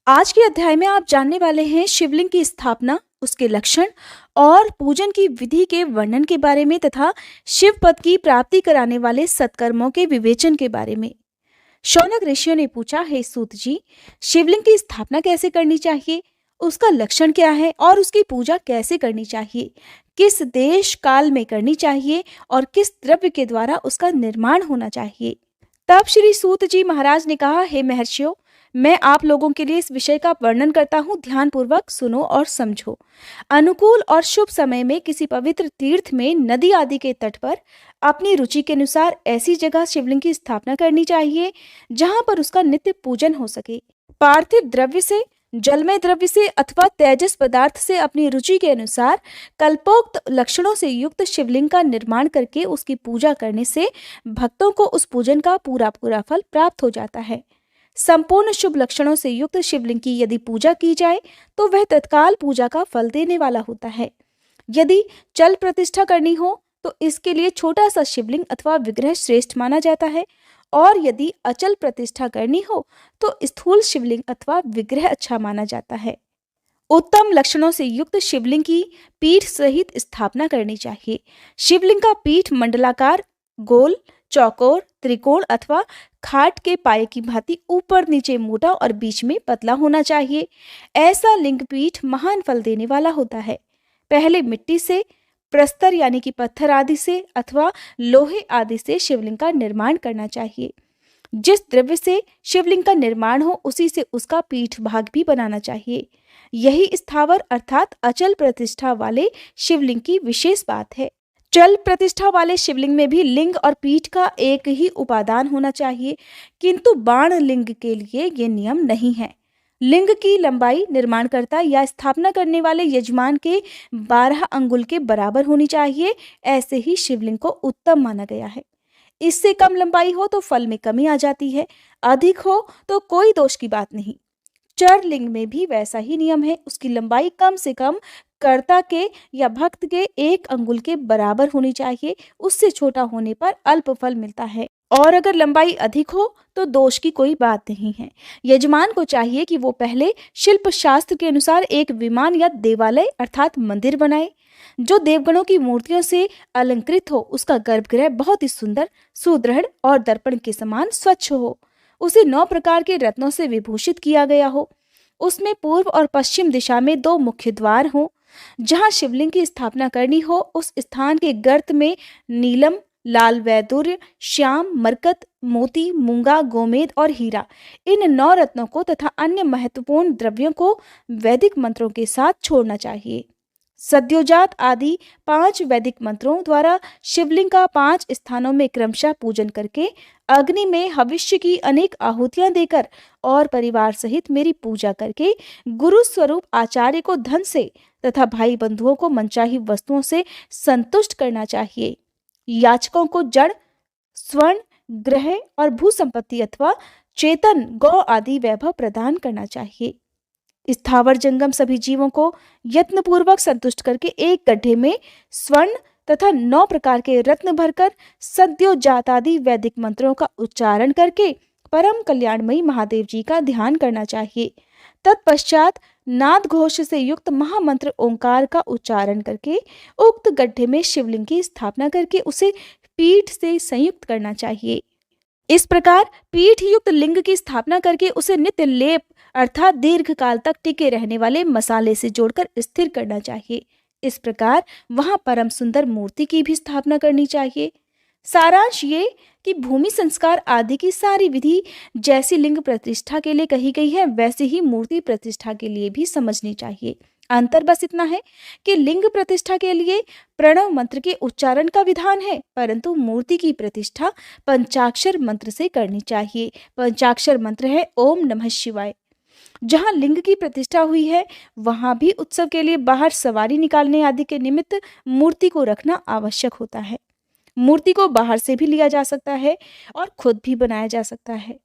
आज के अध्याय में आप जानने वाले हैं शिवलिंग की स्थापना, उसके लक्षण और पूजन की विधि के वर्णन के बारे में तथा शिव पद की प्राप्ति कराने वाले सत्कर्मों के विवेचन के बारे में। शौनक ऋषियों ने पूछा, हे सूत जी, शिवलिंग की स्थापना कैसे करनी चाहिए, उसका लक्षण क्या है और उसकी पूजा कैसे करनी चाहिए, किस देश काल में करनी चाहिए और किस द्रव्य के द्वारा उसका निर्माण होना चाहिए। तब श्री सूत जी महाराज ने कहा, हे महर्षियों, मैं आप लोगों के लिए इस विषय का वर्णन करता हूँ, ध्यान पूर्वक सुनो और समझो। अनुकूल और शुभ समय में किसी पवित्र तीर्थ में, नदी आदि के तट पर अपनी रुचि के अनुसार ऐसी जगह शिवलिंग की स्थापना करनी चाहिए जहां पर उसका नित्य पूजन हो सके। पार्थिव द्रव्य से, जलमय द्रव्य से अथवा तेजस पदार्थ से अपनी रुचि के अनुसार कल्पोक्त लक्षणों से युक्त शिवलिंग का निर्माण करके उसकी पूजा करने से भक्तों को उस पूजन का पूरा पूरा फल प्राप्त हो जाता है। संपूर्ण शुभ लक्षणों से युक्त शिवलिंग की यदि पूजा की जाए तो वह तत्काल पूजा का फल देने वाला होता है। यदि चल प्रतिष्ठा करनी हो तो इसके लिए छोटा सा शिवलिंग अथवा विग्रह श्रेष्ठ माना जाता है, और यदि अचल प्रतिष्ठा करनी हो तो स्थूल शिवलिंग अथवा विग्रह अच्छा माना जाता है। उत्तम लक्षणों से युक्त शिवलिंग की पीठ सहित स्थापना करनी चाहिए। शिवलिंग का पीठ मंडलाकार, गोल, चौकोर, त्रिकोण अथवा खाट के पाए की भांति ऊपर नीचे मोटा और बीच में पतला होना चाहिए। ऐसा लिंग पीठ महान फल देने वाला होता है। पहले मिट्टी से, प्रस्तर यानी कि पत्थर आदि से अथवा लोहे आदि से शिवलिंग का निर्माण करना चाहिए। जिस द्रव्य से शिवलिंग का निर्माण हो उसी से उसका पीठ भाग भी बनाना चाहिए। यही स्थावर अर्थात अचल प्रतिष्ठा वाले शिवलिंग की विशेष बात है। चल प्रतिष्ठा वाले शिवलिंग में भी लिंग और पीठ का एक ही उपादान होना चाहिए, किंतु बाण लिंग के लिए ये नियम नहीं है। लिंग की लंबाई निर्माणकर्ता या स्थापना करने वाले यजमान के 12 अंगुल के बराबर होनी चाहिए। ऐसे ही शिवलिंग को उत्तम माना गया है। इससे कम लंबाई हो तो फल में कमी आ जाती है, अधिक हो तो कोई दोष की बात नहीं। चर लिंग में भी वैसा ही नियम है। उसकी लंबाई कम से कम कर्ता के या भक्त के 1 अंगुल के बराबर होनी चाहिए। उससे छोटा होने पर अल्प फल मिलता है, और अगर लंबाई अधिक हो तो दोष की कोई बात नहीं है। यजमान को चाहिए कि वो पहले शिल्प शास्त्र के अनुसार एक विमान या देवालय अर्थात मंदिर बनाए जो देवगणों की मूर्तियों से अलंकृत हो। उसका गर्भगृह बहुत ही सुंदर, सुदृढ़ और दर्पण के समान स्वच्छ हो। उसे 9 प्रकार के रत्नों से विभूषित किया गया हो। उसमें पूर्व और पश्चिम दिशा में 2 मुख्य द्वार हो। जहां शिवलिंग की स्थापना करनी हो उस स्थान के गर्त में नीलम, लाल वैदूर्य, श्याम, मरकत, मोती, मूंगा, गोमेद और हीरा, इन 9 रत्नों को तथा अन्य महत्वपूर्ण द्रव्यों को वैदिक मंत्रों के साथ छोड़ना चाहिए। सद्योजात आदि 5 वैदिक मंत्रों द्वारा शिवलिंग का 5 स्थानों में क्रमशः पूजन करके अग्नि में हविष्य की अनेक आहुतियां देकर और परिवार सहित मेरी पूजा करके गुरु स्वरूप आचार्य को धन से तथा भाई बंधुओं को मनचाही वस्तुओं से संतुष्ट करना चाहिए। याचकों को जड़, स्वर्ण, ग्रह और भू संपत्ति अथवा चेतन गौ आदि वैभव प्रदान करना चाहिए। स्थावर जंगम सभी जीवों को यत्नपूर्वक संतुष्ट करके एक गड्ढे में स्वर्ण तथा 9 प्रकार के रत्न भरकर सद्योजात आदि वैदिक मंत्रों का उच्चारण करके परम कल्याणमयी महादेव जी का ध्यान करना चाहिए। तत्पश्चात नाद घोष से युक्त महामंत्र ओंकार का उच्चारण करके उक्त गड्ढे में शिवलिंग की स्थापना करके उसे पीठ से संयुक्त करना चाहिए। इस प्रकार पीठ युक्त लिंग की स्थापना करके उसे नित्य लेप अर्थात दीर्घ काल तक टिके रहने वाले मसाले से जोड़कर स्थिर करना चाहिए। इस प्रकार वहां परम सुंदर मूर्ति की भी स्थापना करनी चाहिए। सारांश ये कि भूमि संस्कार आदि की सारी विधि जैसी लिंग प्रतिष्ठा के लिए कही गई है वैसे ही मूर्ति प्रतिष्ठा के लिए भी समझनी चाहिए। अंतर बस इतना है कि लिंग प्रतिष्ठा के लिए प्रणव मंत्र के उच्चारण का विधान है, परंतु मूर्ति की प्रतिष्ठा पंचाक्षर मंत्र से करनी चाहिए। पंचाक्षर मंत्र है ओम नमः शिवाय। जहां लिंग की प्रतिष्ठा हुई है वहां भी उत्सव के लिए बाहर सवारी निकालने आदि के निमित्त मूर्ति को रखना आवश्यक होता है। मूर्ति को बाहर से भी लिया जा सकता है और खुद भी बनाया जा सकता है।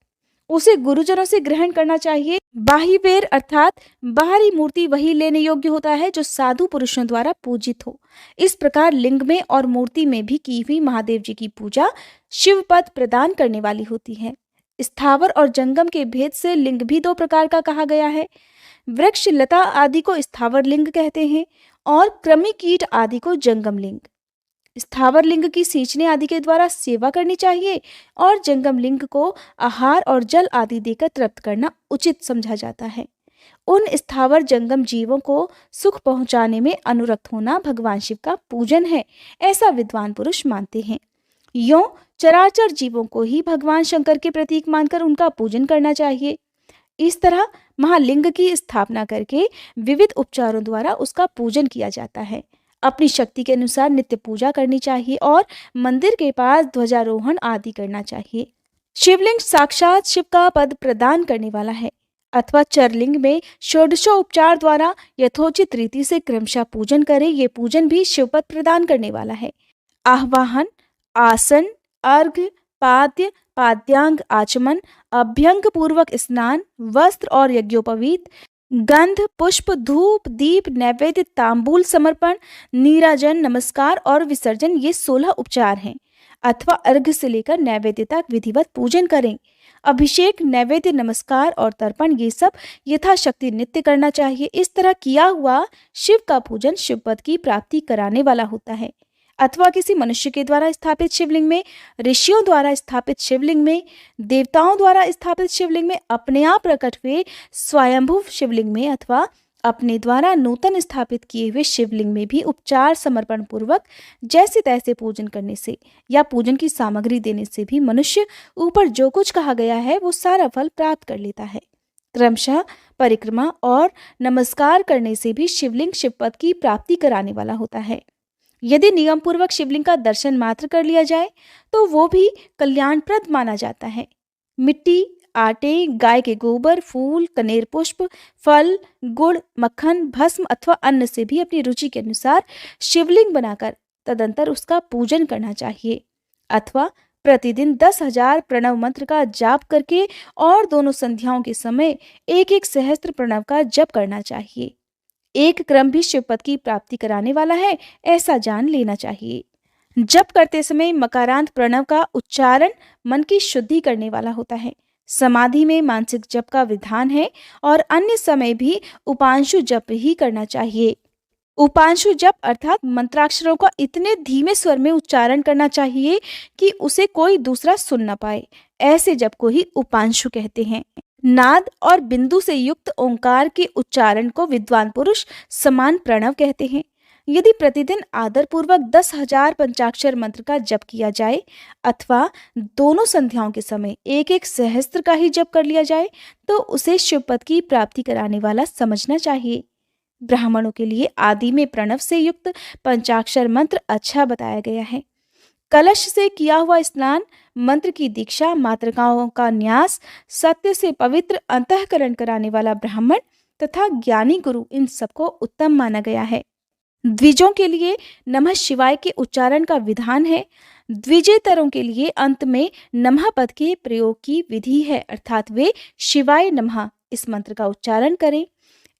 उसे गुरुजनों से ग्रहण करना चाहिए। बाही वेर अर्थात बाहरी मूर्ति वही लेने योग्य होता है जो साधु पुरुषों द्वारा पूजित हो। इस प्रकार लिंग में और मूर्ति में भी की हुई महादेव जी की पूजा शिव पद प्रदान करने वाली होती है। स्थावर और जंगम के भेद से लिंग भी दो प्रकार का कहा गया है। वृक्ष लता आदि को स्थावर लिंग कहते हैं और कृमि कीट आदि को जंगम लिंग। स्थावर लिंग की सींचने आदि के द्वारा सेवा करनी चाहिए और जंगम लिंग को आहार और जल आदि देकर तृप्त करना उचित समझा जाता है। उन स्थावर जंगम जीवों को सुख पहुंचाने में अनुरक्त होना भगवान शिव का पूजन है, ऐसा विद्वान पुरुष मानते हैं। यों चराचर जीवों को ही भगवान शंकर के प्रतीक मानकर उनका पूजन करना चाहिए। इस तरह महालिंग की स्थापना करके विविध उपचारों द्वारा उसका पूजन किया जाता है। अपनी शक्ति के अनुसार नित्य पूजा करनी चाहिए और मंदिर के पास ध्वजारोहण आदि करना चाहिए। शिवलिंग साक्षात शिव का पद प्रदान करने वाला है अथवा चरलिंग में षोडशोपचार द्वारा यथोचित रीति से क्रमशः पूजन करें। ये पूजन भी शिवपद प्रदान करने वाला है। आह्वाहन, आसन, अर्घ्य, पाद्य, पाद्यांग आचमन, अभ्यंग पूर्वक स्नान, वस्त्र और यज्ञोपवीत, गंध, पुष्प, धूप, दीप, नैवेद्य, तांबूल समर्पण, नीराजन, नमस्कार और विसर्जन, ये 16 उपचार हैं। अथवा अर्घ्य से लेकर नैवेद्य तक विधिवत पूजन करें। अभिषेक, नैवेद्य, नमस्कार और तर्पण, ये सब यथाशक्ति नित्य करना चाहिए। इस तरह किया हुआ शिव का पूजन शिवपद की प्राप्ति कराने वाला होता है। अथवा किसी मनुष्य के द्वारा स्थापित शिवलिंग में, ऋषियों द्वारा स्थापित शिवलिंग में, देवताओं द्वारा स्थापित शिवलिंग में, अपने आप प्रकट हुए स्वयंभू शिवलिंग में अथवा अपने द्वारा नूतन स्थापित किए हुए शिवलिंग में भी उपचार समर्पण पूर्वक जैसे तैसे पूजन करने से या पूजन की सामग्री देने से भी मनुष्य ऊपर जो कुछ कहा गया है वो सारा फल प्राप्त कर लेता है। क्रमशः परिक्रमा और नमस्कार करने से भी शिवलिंग शिवपद की प्राप्ति कराने वाला होता है। यदि नियम पूर्वक शिवलिंग का दर्शन मात्र कर लिया जाए तो वो भी कल्याणप्रद माना जाता है। मिट्टी, आटे, गाय के गोबर, फूल, कनेर पुष्प, फल, गुड़, मक्खन, भस्म अथवा अन्न से भी अपनी रुचि के अनुसार शिवलिंग बनाकर तदंतर उसका पूजन करना चाहिए। अथवा प्रतिदिन 10,000 प्रणव मंत्र का जाप करके और दोनों संध्याओं के समय एक एक सहस्त्र प्रणव का जप करना चाहिए। एक क्रम भी शिवपद की प्राप्ति कराने वाला है, ऐसा जान लेना चाहिए। जप करते समय मकारांत प्रणव का उच्चारण मन की शुद्धि करने वाला होता है। समाधि में मानसिक जप का विधान है और अन्य समय भी उपांशु जप ही करना चाहिए। उपांशु जप अर्थात मंत्राक्षरों का इतने धीमे स्वर में उच्चारण करना चाहिए कि उसे कोई दूसरा सुन न पाए। ऐसे जप को ही उपांशु कहते हैं। नाद और बिंदु से युक्त ओंकार के उच्चारण को विद्वान पुरुष समान प्रणव कहते हैं। यदि प्रतिदिन आदर पूर्वक 10,000 पंचाक्षर मंत्र का जप किया जाए अथवा दोनों संध्याओं के समय एक एक सहस्त्र का ही जप कर लिया जाए तो उसे शिवपद की प्राप्ति कराने वाला समझना चाहिए। ब्राह्मणों के लिए आदि में प्रणव से युक्त पंचाक्षर मंत्र अच्छा बताया गया है। कलश से किया हुआ स्नान, मंत्र की दीक्षा, मातृकाओं का न्यास, सत्य से पवित्र अंतःकरण कराने वाला ब्राह्मण तथा ज्ञानी गुरु, इन सबको उत्तम माना गया है। द्विजों के लिए नमः शिवाय के उच्चारण का विधान है। द्विजेतरों के लिए अंत में नमः पद के प्रयोग की विधि है, अर्थात वे शिवाय नमः इस मंत्र का उच्चारण करें।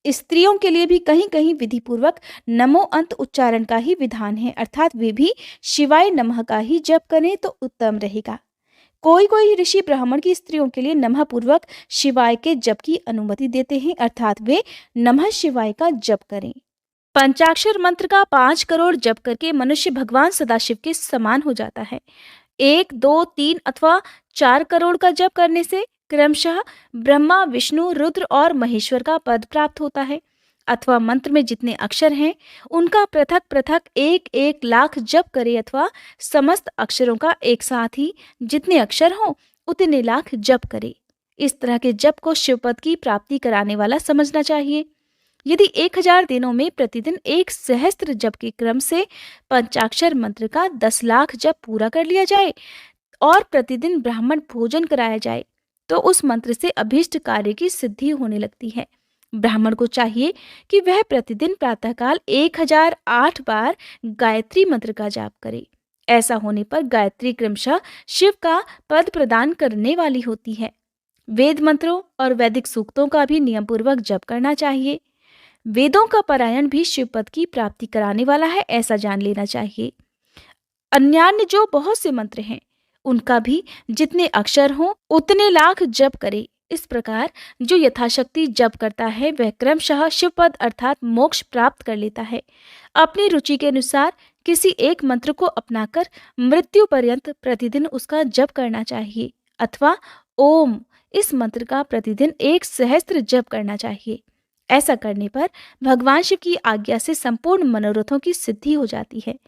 स्त्रियों के लिए भी कहीं कहीं विधि पूर्वक नमो अंत उच्चारण का ही विधान है, अर्थात वे भी शिवाय नमः का ही जप करें तो उत्तम रहेगा। कोई कोई ऋषि ब्राह्मण की स्त्रियों के लिए नमः पूर्वक शिवाय के जप की अनुमति देते हैं, अर्थात वे नमः शिवाय का जप करें। पंचाक्षर मंत्र का 5 करोड़ जप करके मनुष्य भगवान सदाशिव के समान हो जाता है। 1, 2, 3 अथवा 4 करोड़ का जप करने से क्रमशः ब्रह्मा, विष्णु, रुद्र और महेश्वर का पद प्राप्त होता है। अथवा मंत्र में जितने अक्षर हैं उनका पृथक पृथक 1-1 लाख जप करे अथवा समस्त अक्षरों का एक साथ ही जितने अक्षर हों उतने लाख जप करे। इस तरह के जप को शिवपद की प्राप्ति कराने वाला समझना चाहिए। यदि 1000 दिनों में प्रतिदिन 1 सहस्त्र जप के क्रम से पंचाक्षर मंत्र का 10 लाख जप पूरा कर लिया जाए और प्रतिदिन ब्राह्मण भोजन कराया जाए तो उस मंत्र से अभीष्ट कार्य की सिद्धि होने लगती है। ब्राह्मण को चाहिए कि वह प्रतिदिन प्रातःकाल 1008 बार गायत्री मंत्र का जाप करे। ऐसा होने पर गायत्री क्रमशः शिव का पद प्रदान करने वाली होती है। वेद मंत्रों और वैदिक सूक्तों का भी नियम पूर्वक जप करना चाहिए। वेदों का पारायण भी शिव पद की प्राप्ति कराने वाला है, ऐसा जान लेना चाहिए। अन्यान्य जो बहुत से मंत्र हैं उनका भी जितने अक्षर हों उतने लाख जप करे। इस प्रकार जो यथाशक्ति जप करता है वह क्रमशः शिवपद अर्थात मोक्ष प्राप्त कर लेता है। अपनी रुचि के अनुसार किसी एक मंत्र को अपनाकर मृत्यु पर्यंत प्रतिदिन उसका जप करना चाहिए, अथवा ओम इस मंत्र का प्रतिदिन 1 सहस्त्र जप करना चाहिए। ऐसा करने पर भगवान शिव की आज्ञा से संपूर्ण मनोरथों की सिद्धि हो जाती है।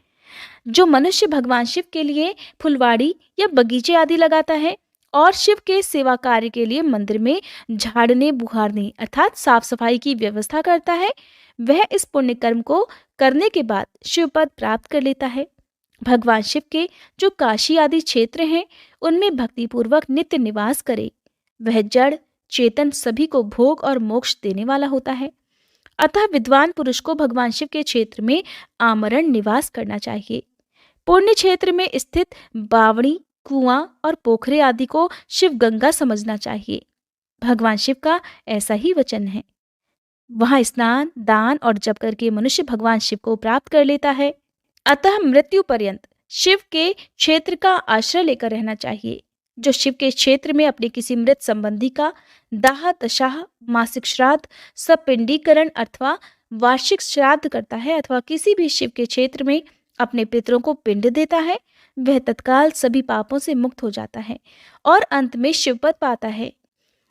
जो मनुष्य भगवान शिव के लिए फुलवाड़ी या बगीचे आदि लगाता है और शिव के सेवा कार्य के लिए मंदिर में झाड़ने बुहारने अर्थात साफ सफाई की व्यवस्था करता है, वह इस पुण्य कर्म को करने के बाद शिव पद प्राप्त कर लेता है। भगवान शिव के जो काशी आदि क्षेत्र हैं उनमें भक्तिपूर्वक नित्य निवास करे। वह जड़ चेतन सभी को भोग और मोक्ष देने वाला होता है। अतः विद्वान पुरुष को भगवान शिव के क्षेत्र में आमरण निवास करना चाहिए। पुण्य क्षेत्र में स्थित बावड़ी, कुआं और पोखरे आदि को शिव गंगा समझना चाहिए। भगवान शिव का ऐसा ही वचन है। वहां स्नान, दान और जप करके मनुष्य भगवान शिव को प्राप्त कर लेता है। अतः मृत्यु पर्यंत शिव के क्षेत्र का आश्रय लेकर रहना चाहिए। जो शिव के क्षेत्र में अपने किसी मृत संबंधी का दाह दशाह, मासिक श्राद्ध, सपिंडीकरण अथवा वार्षिक श्राद्ध करता है अथवा किसी भी शिव के क्षेत्र में अपने पितरों को पिंड देता है, वह तत्काल सभी पापों से मुक्त हो जाता है और अंत में शिवपद पाता है।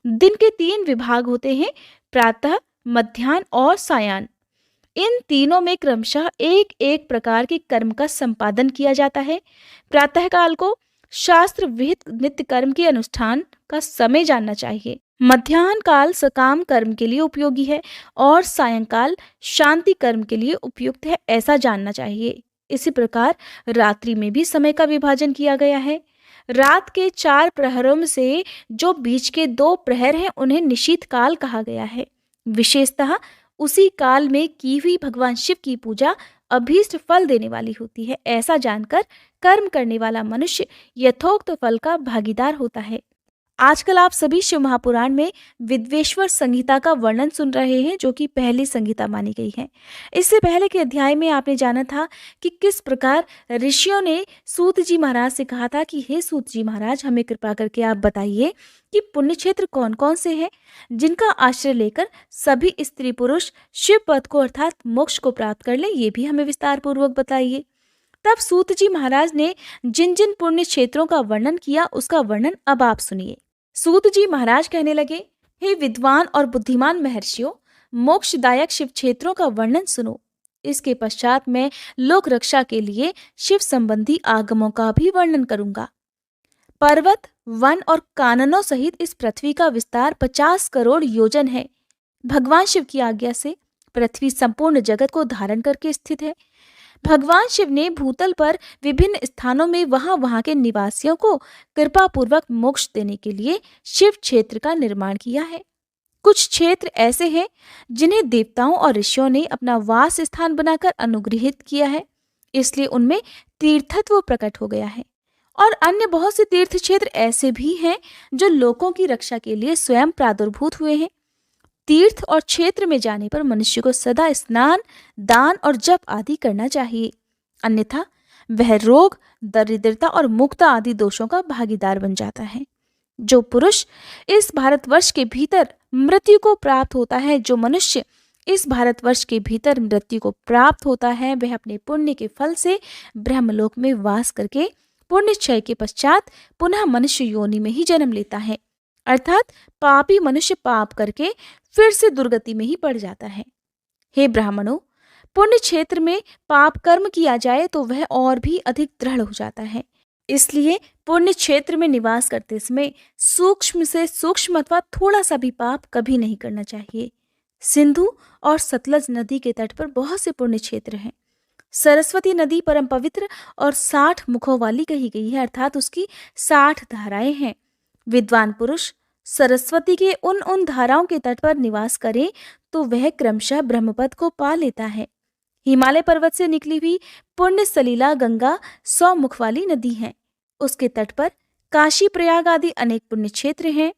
दिन के 3 विभाग होते हैं, प्रातः, मध्याह्न और सायाह्न। इन तीनों में क्रमशः एक एक प्रकार के कर्म का संपादन किया जाता है। प्रातः काल को शास्त्र विहित नित्य कर्म के अनुष्ठान का समय जानना चाहिए। मध्याह्न काल सकाम कर्म के लिए उपयोगी है और सायंकाल शांति कर्म के लिए उपयुक्त है, ऐसा जानना चाहिए। इसी प्रकार रात्रि में भी समय का विभाजन किया गया है। रात के 4 प्रहरों में से जो बीच के 2 प्रहर हैं उन्हें निशीथ काल कहा गया है। विशेषतः उसी काल में की हुई भगवान शिव की पूजा अभीष्ट फल देने वाली होती है। ऐसा जानकर कर्म करने वाला मनुष्य यथोक्त फल का भागीदार होता है। आजकल आप सभी शिव महापुराण में विद्वेश्वर संहिता का वर्णन सुन रहे हैं, जो कि पहली संहिता मानी गई है। इससे पहले के अध्याय में आपने जाना था कि किस प्रकार ऋषियों ने सूत जी महाराज से कहा था कि हे सूत जी महाराज, हमें कृपा करके आप बताइए कि पुण्य क्षेत्र कौन कौन से हैं जिनका आश्रय लेकर सभी स्त्री पुरुष शिव पद को अर्थात मोक्ष को प्राप्त कर ले, ये भी हमें विस्तार पूर्वक बताइए। तब सूत जी महाराज ने जिन जिन पुण्य क्षेत्रों का वर्णन किया उसका वर्णन अब आप सुनिए। सूत जी महाराज कहने लगे, हे विद्वान और बुद्धिमान महर्षियों, मोक्षदायक शिव क्षेत्रों का वर्णन सुनो। इसके पश्चात मैं लोक रक्षा के लिए शिव संबंधी आगमों का भी वर्णन करूंगा। पर्वत, वन और काननों सहित इस पृथ्वी का विस्तार 50 करोड़ योजन है। भगवान शिव की आज्ञा से पृथ्वी संपूर्ण जगत को धारण करके स्थित है। भगवान शिव ने भूतल पर विभिन्न स्थानों में वहां के निवासियों को कृपा पूर्वक मोक्ष देने के लिए शिव क्षेत्र का निर्माण किया है। कुछ क्षेत्र ऐसे हैं जिन्हें देवताओं और ऋषियों ने अपना वास स्थान बनाकर अनुग्रहित किया है, इसलिए उनमें तीर्थत्व प्रकट हो गया है। और अन्य बहुत से तीर्थ क्षेत्र ऐसे भी हैं जो लोगों की रक्षा के लिए स्वयं प्रादुर्भूत हुए हैं। तीर्थ और क्षेत्र में जाने पर मनुष्य को सदा स्नान, दान और जप आदि करना चाहिए, अन्यथा वह रोग, दरिद्रता और मुक्ता आदि दोषों का भागीदार बन जाता है। जो पुरुष इस भारतवर्ष के भीतर मृत्यु को प्राप्त होता है, जो मनुष्य इस भारतवर्ष के भीतर मृत्यु को प्राप्त होता है, वह अपने पुण्य के फल से ब्रह्मलोक में वास करके पुण्य क्षय के पश्चात पुनः मनुष्य योनि में ही जन्म लेता है, अर्थात पापी मनुष्य पाप करके फिर से दुर्गति में ही पड़ जाता है। हे ब्राह्मणों, पुण्य क्षेत्र में पाप कर्म किया जाए तो वह और भी अधिक दृढ़ हो जाता है। इसलिए पुण्य क्षेत्र में निवास करते समय सूक्ष्म से सूक्ष्म अथवा थोड़ा सा भी पाप कभी नहीं करना चाहिए। सिंधु और सतलज नदी के तट पर बहुत से पुण्य क्षेत्र हैं। सरस्वती नदी परम पवित्र और 60 मुखों वाली कही गई है, अर्थात उसकी 60 धाराएं हैं। विद्वान पुरुष सरस्वती के उन धाराओं के तट पर निवास करे तो वह क्रमशः ब्रह्मपद को पा लेता है। हिमालय पर्वत से निकली हुई पुण्य सलीला गंगा 100 मुख वाली नदी है। उसके तट पर काशी, प्रयाग आदि अनेक पुण्य क्षेत्र हैं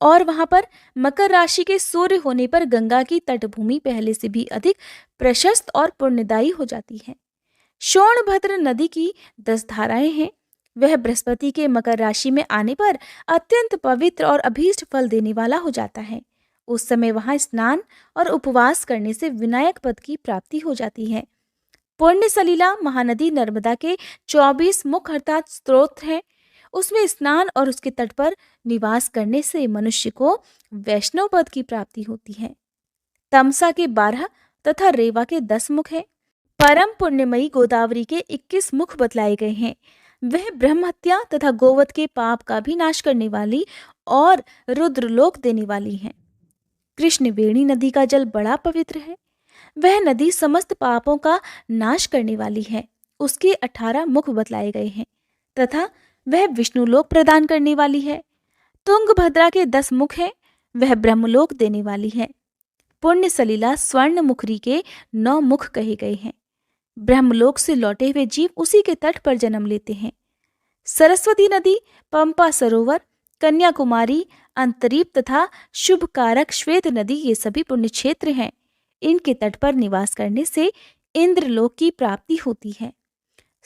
और वहां पर मकर राशि के सूर्य होने पर गंगा की तटभूमि पहले से भी अधिक प्रशस्त और पुण्यदायी हो जाती है। शोणभद्र नदी की 10 धाराएं हैं। वह बृहस्पति के मकर राशि में आने पर अत्यंत पवित्र और अभीष्ट फल देने वाला हो जाता है। उस समय वहां स्नान और उपवास करने से विनायक पद की प्राप्ति हो जाती है। पुण्य सलीला महानदी नर्मदा के 24 मुख अर्थात स्रोत हैं। उसमें स्नान और उसके तट पर निवास करने से मनुष्य को वैष्णव पद की प्राप्ति होती है। तमसा के 12 तथा रेवा के 10 मुख हैं। परम पुण्यमयी गोदावरी के 21 मुख बतलाए गए हैं। वह ब्रह्म हत्या तथा गोवध के पाप का भी नाश करने वाली और रुद्रलोक देने वाली है। कृष्णवेणी नदी का जल बड़ा पवित्र है। वह नदी समस्त पापों का नाश करने वाली है। उसके 18 मुख बतलाए गए हैं तथा वह विष्णुलोक प्रदान करने वाली है। तुंगभद्रा के 10 मुख हैं। वह ब्रह्मलोक देने वाली है। पुण्य सलीला स्वर्ण मुखरी के 9 मुख कहे गए हैं। ब्रह्मलोक से लौटे हुए जीव उसी के तट पर जन्म लेते हैं। सरस्वती नदी, पंपा सरोवर, कन्याकुमारी, अंतरीप तथा शुभकारक श्वेत नदी ये सभी पुण्य क्षेत्र हैं। इनके तट पर निवास करने से इंद्रलोक की प्राप्ति होती है।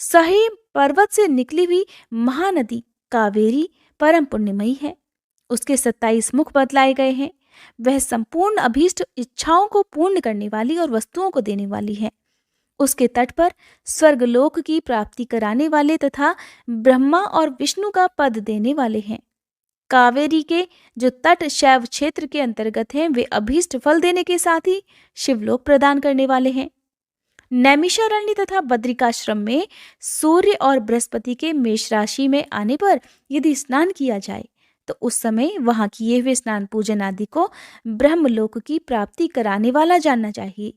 सही पर्वत से निकली हुई महानदी कावेरी परम पुण्यमयी है। उसके 27 मुख बतलाए गए हैं। वह संपूर्ण अभीष्ट इच्छाओं को पूर्ण करने वाली और वस्तुओं को देने वाली है। उसके तट पर स्वर्गलोक की प्राप्ति कराने वाले तथा ब्रह्मा और विष्णु का पद देने वाले हैं। कावेरी के जो तट शैव क्षेत्र के अंतर्गत हैं, वे अभीष्ट फल देने के साथ ही शिवलोक प्रदान करने वाले हैं। नैमिषारण्य तथा बद्रिकाश्रम में सूर्य और बृहस्पति के मेष राशि में आने पर यदि स्नान किया जाए तो उस समय वहां किए हुए स्नान पूजन आदि को ब्रह्मलोक की प्राप्ति कराने वाला जानना चाहिए।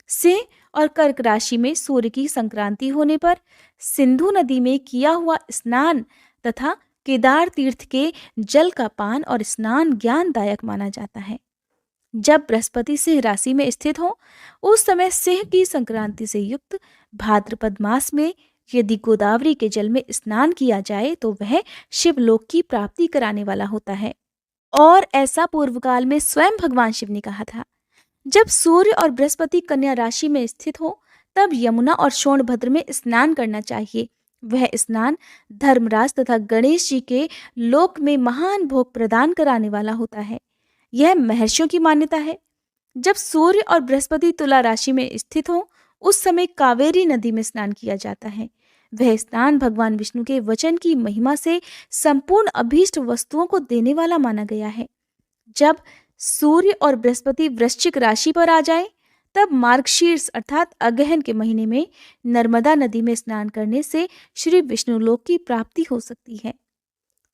सिंह और कर्क राशि में सूर्य की संक्रांति होने पर सिंधु नदी में किया हुआ स्नान तथा केदार तीर्थ के जल का पान और स्नान ज्ञानदायक माना जाता है। जब बृहस्पति सिंह राशि में स्थित हो उस समय सिंह की संक्रांति से युक्त भाद्रपद मास में यदि गोदावरी के जल में स्नान किया जाए तो वह शिवलोक की प्राप्ति कराने वाला होता है। और ऐसा पूर्व काल में स्वयं भगवान शिव ने कहा था। जब सूर्य और बृहस्पति कन्या राशि में स्थित हो तब यमुना और सोनभद्र में स्नान करना चाहिए। वह स्नान धर्मराज तथा गणेश जी के लोक में महान भोग प्रदान कराने वाला होता है। यह महर्षियों की मान्यता है। जब सूर्य और बृहस्पति तुला राशि में स्थित हो उस समय कावेरी नदी में स्नान किया जाता है। वह स्नान भगवान विष्णु के वचन की महिमा से संपूर्ण अभीष्ट वस्तुओं को देने वाला माना गया है। जब सूर्य और बृहस्पति वृश्चिक राशि पर आ जाए तब मार्गशीर्ष अर्थात अगहन के महीने में नर्मदा नदी में स्नान करने से श्री विष्णुलोक की प्राप्ति हो सकती है।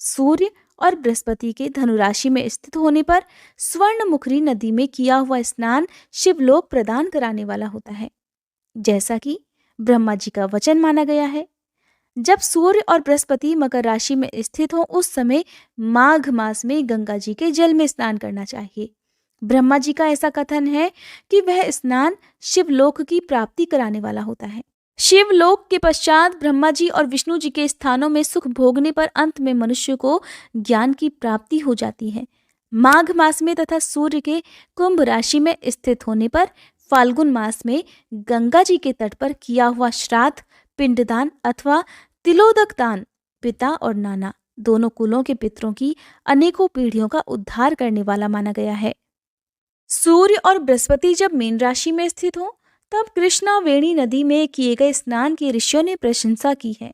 सूर्य और बृहस्पति के धनु राशि में स्थित होने पर स्वर्णमुखरी नदी में किया हुआ स्नान शिवलोक प्रदान कराने वाला होता है, जैसा कि ब्रह्मा जी का वचन माना गया है। जब सूर्य और बृहस्पति मकर राशि में स्थित हो उस समय माघ मास में गंगा जी के जल में स्नान करना चाहिए। ब्रह्मा जी का ऐसा कथन है कि वह स्नान शिवलोक की प्राप्ति कराने वाला होता है। शिवलोक के पश्चात ब्रह्मा जी और विष्णु जी के स्थानों में सुख भोगने पर अंत में मनुष्य को ज्ञान की प्राप्ति हो जाती है। माघ मास में तथा सूर्य के कुंभ राशि में स्थित होने पर फाल्गुन मास में गंगा जी के तट पर किया हुआ श्राद्ध, पिंडदान अथवा तिलोदक दान पिता और नाना दोनों कुलों के पितरों की अनेकों पीढ़ियों का उद्धार करने वाला माना गया है। सूर्य और बृहस्पति जब मीन राशि में स्थित हो तब कृष्णा वेणी नदी में किए गए स्नान की ऋषियों ने प्रशंसा की है।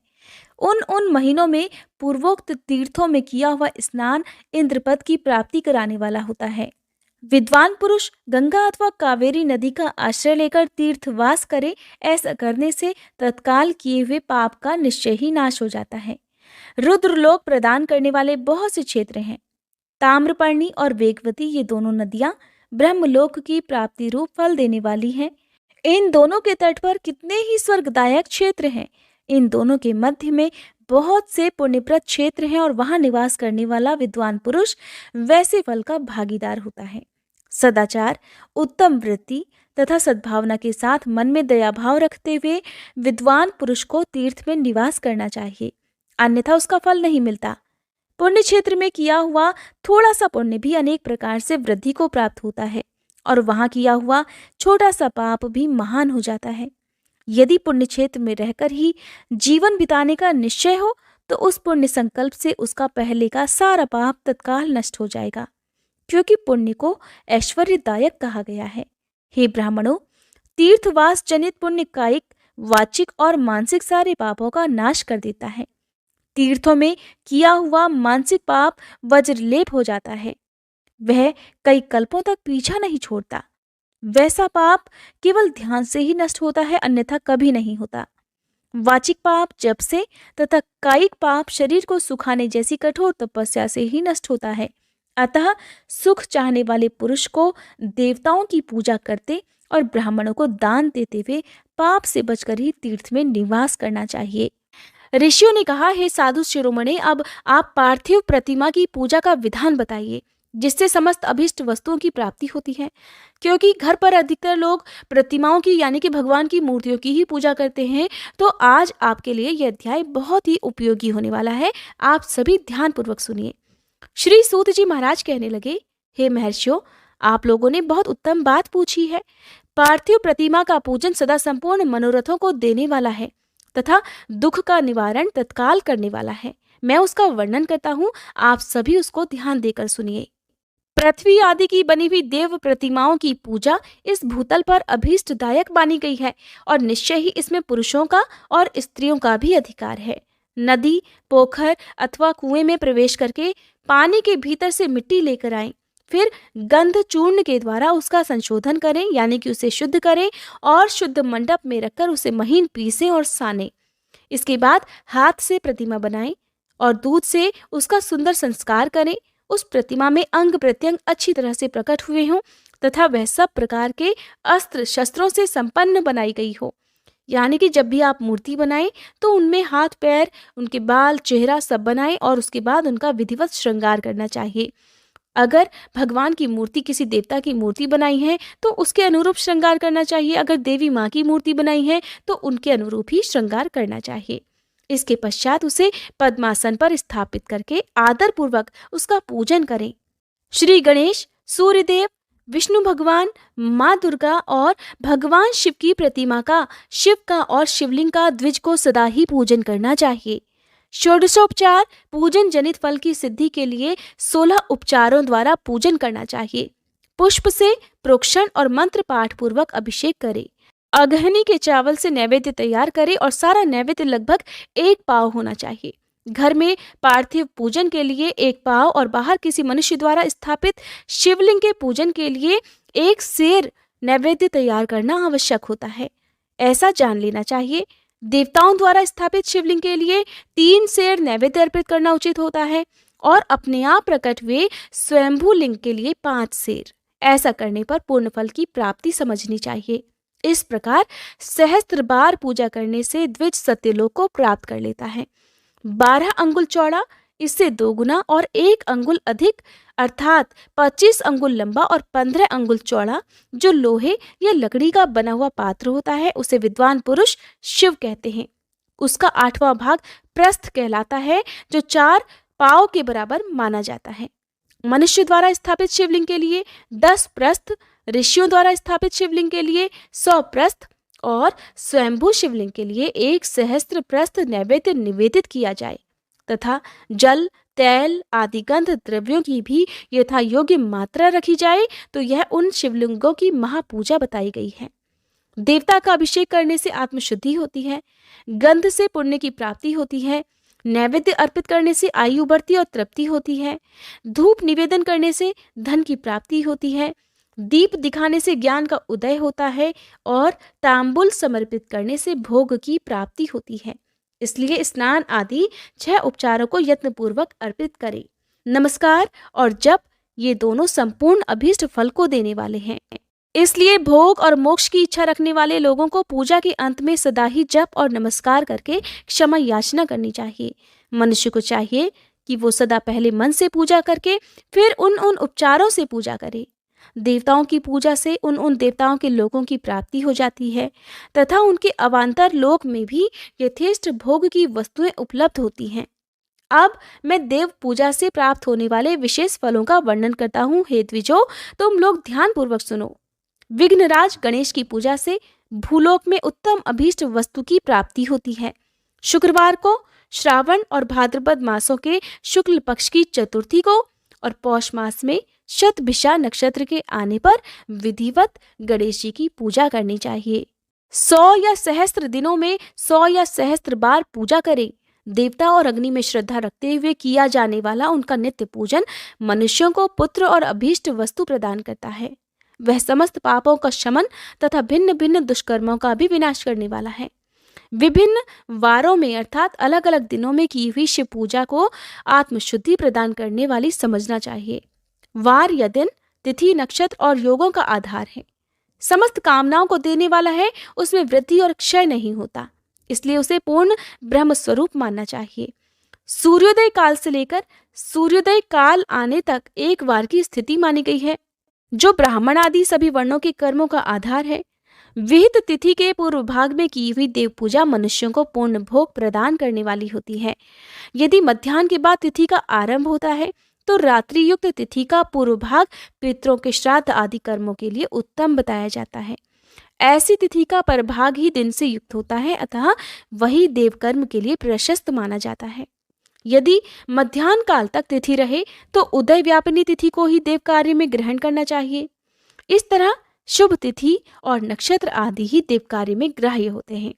उन महीनों में पूर्वोक्त तीर्थों में किया हुआ स्नान इंद्रपद की प्राप्ति कराने वाला होता है। विद्वान पुरुष गंगा अथवा कावेरी नदी का आश्रय लेकर तीर्थवास करे, ऐसा करने से तत्काल किए हुए पाप का निश्चय ही नाश हो जाता है। रुद्रलोक प्रदान करने वाले बहुत से क्षेत्र हैं। ताम्रपर्णी और वेगवती ये दोनों नदियां ब्रह्मलोक की प्राप्ति रूप फल देने वाली हैं। इन दोनों के तट पर कितने ही स्वर्गदायक क्षेत्र हैं। इन दोनों के मध्य में बहुत से पुण्यप्रद क्षेत्र हैं और वहां निवास करने वाला विद्वान पुरुष वैसे फल का भागीदार होता है। सदाचार, उत्तम वृत्ति तथा सद्भावना के साथ मन में दया भाव रखते हुए विद्वान पुरुष को तीर्थ में निवास करना चाहिए, अन्यथा उसका फल नहीं मिलता। पुण्य क्षेत्र में किया हुआ थोड़ा सा पुण्य भी अनेक प्रकार से वृद्धि को प्राप्त होता है और वहां किया हुआ छोटा सा पाप भी महान हो जाता है। यदि पुण्य क्षेत्र में रहकर ही जीवन बिताने का निश्चय हो तो उस पुण्य संकल्प से उसका पहले का सारा पाप तत्काल नष्ट हो जाएगा, क्योंकि पुण्य को ऐश्वर्यदायक कहा गया है। हे ब्राह्मणों, तीर्थवास जनित पुण्य कायिक, वाचिक और मानसिक सारे पापों का नाश कर देता है। तीर्थों में किया हुआ मानसिक पाप वज्रलेप हो जाता है, वह कई कल्पों तक पीछा नहीं छोड़ता। वैसा पाप केवल ध्यान से ही नष्ट होता है, अन्यथा कभी नहीं होता। वाचिक पाप जप से तथा कायिक पाप शरीर को सुखाने जैसी कठोर तपस्या से ही नष्ट होता है। अतः सुख चाहने वाले पुरुष को देवताओं की पूजा करते और ब्राह्मणों को दान देते हुए पाप से बचकर ही तीर्थ में निवास करना चाहिए। ऋषियों ने कहा, हे साधु शिरोमणि, अब आप पार्थिव प्रतिमा की पूजा का विधान बताइए, जिससे समस्त अभिष्ट वस्तुओं की प्राप्ति होती है। क्योंकि घर पर अधिकतर लोग प्रतिमाओं की यानी कि भगवान की मूर्तियों की ही पूजा करते हैं, तो आज आपके लिए यह अध्याय बहुत ही उपयोगी होने वाला है। आप सभी ध्यानपूर्वक सुनिए। श्री सूत जी महाराज कहने लगे, हे महर्षियों, आप लोगों ने बहुत उत्तम बात पूछी है। पार्थिव प्रतिमा का पूजन सदा संपूर्ण मनोरथों को देने वाला है तथा दुख का निवारण तत्काल करने वाला है। मैं उसका वर्णन करता हूँ, आप सभी उसको ध्यान देकर सुनिए। पृथ्वी आदि की बनी हुई देव प्रतिमाओं की पूजा इस भूतल पर अभीष्टदायक मानी गई है और निश्चय ही इसमें पुरुषों का और स्त्रियों का भी अधिकार है। नदी, पोखर अथवा कुएं में प्रवेश करके पानी के भीतर से मिट्टी लेकर आएं, फिर गंध चूर्ण के द्वारा उसका संशोधन करें यानी कि उसे शुद्ध करें और शुद्ध मंडप में रखकर उसे महीन पीसें और सानें। इसके बाद हाथ से प्रतिमा बनाएं और दूध से उसका सुंदर संस्कार करें। उस प्रतिमा में अंग प्रत्यंग अच्छी तरह से प्रकट हुए हों तथा वह सब प्रकार के अस्त्र शस्त्रों से संपन्न बनाई गई हो। यानी कि जब भी आप मूर्ति बनाएं तो उनमें हाथ पैर, उनके बाल, चेहरा सब बनाएं और उसके बाद उनका विधिवत श्रृंगार करना चाहिए। अगर भगवान की मूर्ति किसी देवता की मूर्ति बनाई है तो उसके अनुरूप श्रृंगार करना चाहिए। अगर देवी माँ की मूर्ति बनाई है तो उनके अनुरूप ही श्रृंगार करना चाहिए। इसके पश्चात उसे पद्मासन पर स्थापित करके आदर पूर्वक उसका पूजन करें। श्री गणेश, सूर्यदेव, विष्णु भगवान, माँ दुर्गा और भगवान शिव की प्रतिमा का, शिव का और शिवलिंग का द्विज को सदा ही पूजन करना चाहिए। षोडशोपचार पूजन जनित फल की सिद्धि के लिए 16 उपचारों द्वारा पूजन करना चाहिए। पुष्प से प्रोक्षण और मंत्र पाठ पूर्वक अभिषेक करें। अगहनी के चावल से नैवेद्य तैयार करें और सारा नैवेद्य लगभग 1 पाव होना चाहिए। घर में पार्थिव पूजन के लिए 1 पाव और बाहर किसी मनुष्य द्वारा स्थापित शिवलिंग के पूजन के लिए 1 सेर नैवेद्य तैयार करना आवश्यक होता है, ऐसा जान लेना चाहिए। देवताओं द्वारा स्थापित शिवलिंग के लिए 3 सेर नैवेद्य अर्पित करना उचित होता है और अपने आप प्रकट हुए स्वयंभू लिंग के लिए 5 सेर। ऐसा करने पर पूर्ण फल की प्राप्ति समझनी चाहिए। इस प्रकार सहस्त्र बार पूजा करने से द्विज सत्यलोक को प्राप्त कर लेता है। 12 अंगुल चौड़ा, इससे 2 गुना और 1 अंगुल अधिक अर्थात 25 अंगुल लंबा और 15 अंगुल चौड़ा जो लोहे या लकड़ी का बना हुआ पात्र होता है उसे विद्वान पुरुष शिव कहते हैं। उसका 8वां भाग प्रस्थ कहलाता है जो 4 पाव के बराबर माना जाता है। मनुष्य द्वारा स्थापित शिवलिंग के लिए 10 प्रस्थ, ऋषियों द्वारा स्थापित शिवलिंग के लिए 100 प्रस्थ और स्वयंभू शिवलिंग के लिए 1 सहस्त्र प्रस्थ नैवेद्य निवेदित किया जाए तथा जल, तेल आदि गंध द्रव्यों की भी यथा योग्य मात्रा रखी जाए, तो यह उन शिवलिंगों की महापूजा बताई गई है। देवता का अभिषेक करने से आत्मशुद्धि होती है, गंध से पुण्य की प्राप्ति होती है, नैवेद्य अर्पित करने से आयु बढ़ती और तृप्ति होती है, धूप निवेदन करने से धन की प्राप्ति होती है, दीप दिखाने से ज्ञान का उदय होता है और तांबुल समर्पित करने से भोग की प्राप्ति होती है। इसलिए स्नान आदि 6 उपचारों को यत्नपूर्वक अर्पित करें। नमस्कार और जप ये दोनों संपूर्ण अभीष्ट फल को देने वाले हैं। इसलिए भोग और मोक्ष की इच्छा रखने वाले लोगों को पूजा के अंत में सदा ही जप और नमस्कार करके क्षमा याचना करनी चाहिए। मनुष्य को चाहिए कि वो सदा पहले मन से पूजा करके फिर उन उपचारों से पूजा करे। देवताओं की पूजा से उन देवताओं के लोगों की प्राप्ति हो जाती है तथा उनके अवान्तर लोक में भी यथेष्ट भोग की वस्तुएं उपलब्ध होती हैं। अब मैं देव पूजा से प्राप्त होने वाले विशेष फलों का वर्णन करता हूँ। हे द्विजों, तुम लोग ध्यान पूर्वक सुनो। विघ्नराज गणेश की पूजा से भूलोक में उत्तम अभीष्ट वस्तु की प्राप्ति होती है। शुक्रवार को श्रावण और भाद्रपद मासों के शुक्ल पक्ष की चतुर्थी को और पौष मास में शतभिषा नक्षत्र के आने पर विधिवत गणेश जी की पूजा करनी चाहिए। 100 या सहस्त्र दिनों में 100 या सहस्त्र बार पूजा करें। देवता और अग्नि में श्रद्धा रखते हुए किया जाने वाला उनका नित्य पूजन मनुष्यों को पुत्र और अभीष्ट वस्तु प्रदान करता है। वह समस्त पापों का शमन तथा भिन्न भिन्न दुष्कर्मों का भी विनाश करने वाला है। विभिन्न वारों में अर्थात अलग अलग दिनों में की हुई शिव पूजा को आत्मशुद्धि प्रदान करने वाली समझना चाहिए। वार या दिन, तिथि, नक्षत्र और योगों का आधार है। समस्त कामनाओं को देने वाला है, उसमें वृद्धि और क्षय नहीं होता, इसलिए उसे पूर्ण ब्रह्म स्वरूप मानना चाहिए। सूर्योदय काल से लेकर सूर्योदय काल आने तक एक वार की स्थिति मानी गई है, जो ब्राह्मण आदि सभी वर्णों के कर्मों का आधार है। विहित तिथि के पूर्व भाग में की हुई देव पूजा मनुष्यों को पूर्ण भोग प्रदान करने वाली होती है। यदि मध्याह्न के बाद तिथि का आरंभ होता है तो रात्रि युक्त तिथि का पूर्व भाग पितरों के श्राद्ध आदि कर्मों के लिए उत्तम बताया जाता है। ऐसी तिथि का परभाग ही दिन से युक्त होता है, अतः वही देव कर्म के लिए प्रशस्त माना जाता है। यदि मध्याह्न काल तक तिथि रहे तो उदय व्यापिनी तिथि को ही देव कार्य में ग्रहण करना चाहिए। इस तरह शुभ तिथि और नक्षत्र आदि ही देव कार्य में ग्राह्य होते हैं।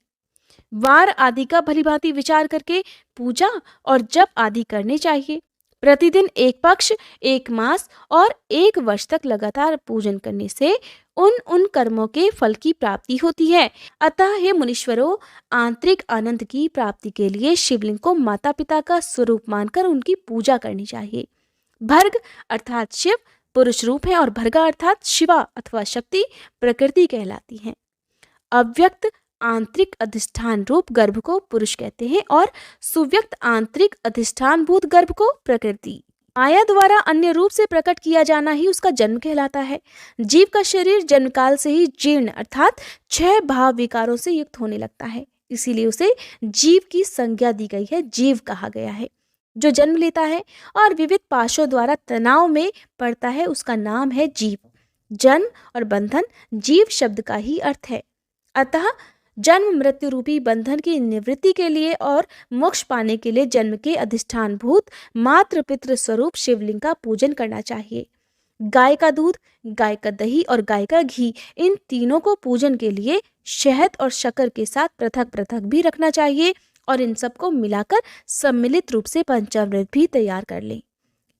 वार आदि का भलीभांति विचार करके पूजा और जप आदि करने चाहिए। प्रतिदिन एक पक्ष, एक मास और एक वर्ष तक लगातार पूजन करने से उन कर्मों के फल की प्राप्ति होती है। अतः हे मुनीश्वरों, आंतरिक आनंद की प्राप्ति के लिए शिवलिंग को माता पिता का स्वरूप मानकर उनकी पूजा करनी चाहिए। भर्ग अर्थात शिव पुरुष रूप है और भर्गा अर्थात शिवा अथवा शक्ति प्रकृति कहलाती है। अव्यक्त आंतरिक अधिष्ठान रूप गर्भ को पुरुष कहते हैं और सुव्यक्त आंतरिक अधिष्ठान भूत गर्भ को प्रकृति। माया द्वारा अन्य रूप से प्रकट किया जाना ही उसका जन्म कहलाता है। जीव का शरीर जन्मकाल से ही जीर्ण अर्थात 6 भाव विकारों से युक्त होने लगता है, इसीलिए उसे जीव की संज्ञा दी गई है, जीव कहा गया है। जो जन्म लेता है और विविध पाशों द्वारा तनाव में पड़ता है उसका नाम है जीव। जन्म और बंधन जीव शब्द का ही अर्थ है। अतः जन्म मृत्यु रूपी बंधन की निवृत्ति के लिए और मोक्ष पाने के लिए जन्म के अधिष्ठान भूत मातृ पितृ स्वरूप शिवलिंग का पूजन करना चाहिए। गाय का दूध, गाय का दही और गाय का घी, इन तीनों को पूजन के लिए शहद और शक्कर के साथ पृथक पृथक भी रखना चाहिए और इन सबको मिलाकर सम्मिलित रूप से पंचामृत भी तैयार कर लें।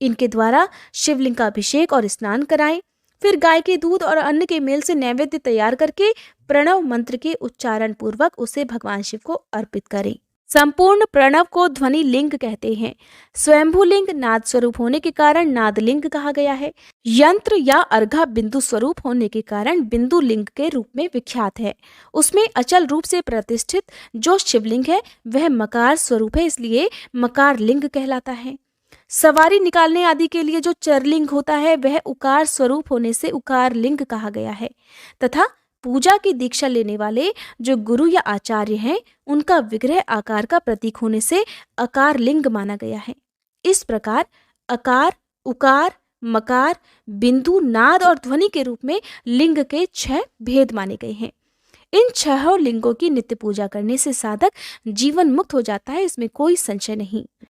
इनके द्वारा शिवलिंग का अभिषेक और स्नान कराएं। फिर गाय के दूध और अन्न के मेल से नैवेद्य तैयार करके प्रणव मंत्र के उच्चारण पूर्वक उसे भगवान शिव को अर्पित करें। संपूर्ण प्रणव को ध्वनि लिंग कहते हैं। स्वयंभू लिंग नाद स्वरूप होने के कारण नाद लिंग कहा गया है। यंत्र या अर्घा बिंदु स्वरूप होने के कारण बिंदु लिंग के रूप में विख्यात है। उसमें अचल रूप से प्रतिष्ठित जो शिवलिंग है वह मकार स्वरूप है, इसलिए मकार लिंग कहलाता है। सवारी निकालने आदि के लिए जो चरलिंग होता है वह उकार स्वरूप होने से उकार लिंग कहा गया है तथा पूजा की दीक्षा लेने वाले जो गुरु या आचार्य हैं उनका विग्रह आकार का प्रतीक होने से अकार लिंग माना गया है। इस प्रकार अकार, उकार, मकार, बिंदु, नाद और ध्वनि के रूप में लिंग के 6 भेद माने गए हैं। इन 6 लिंगों की नित्य पूजा करने से साधक जीवन मुक्त हो जाता है, इसमें कोई संशय नहीं।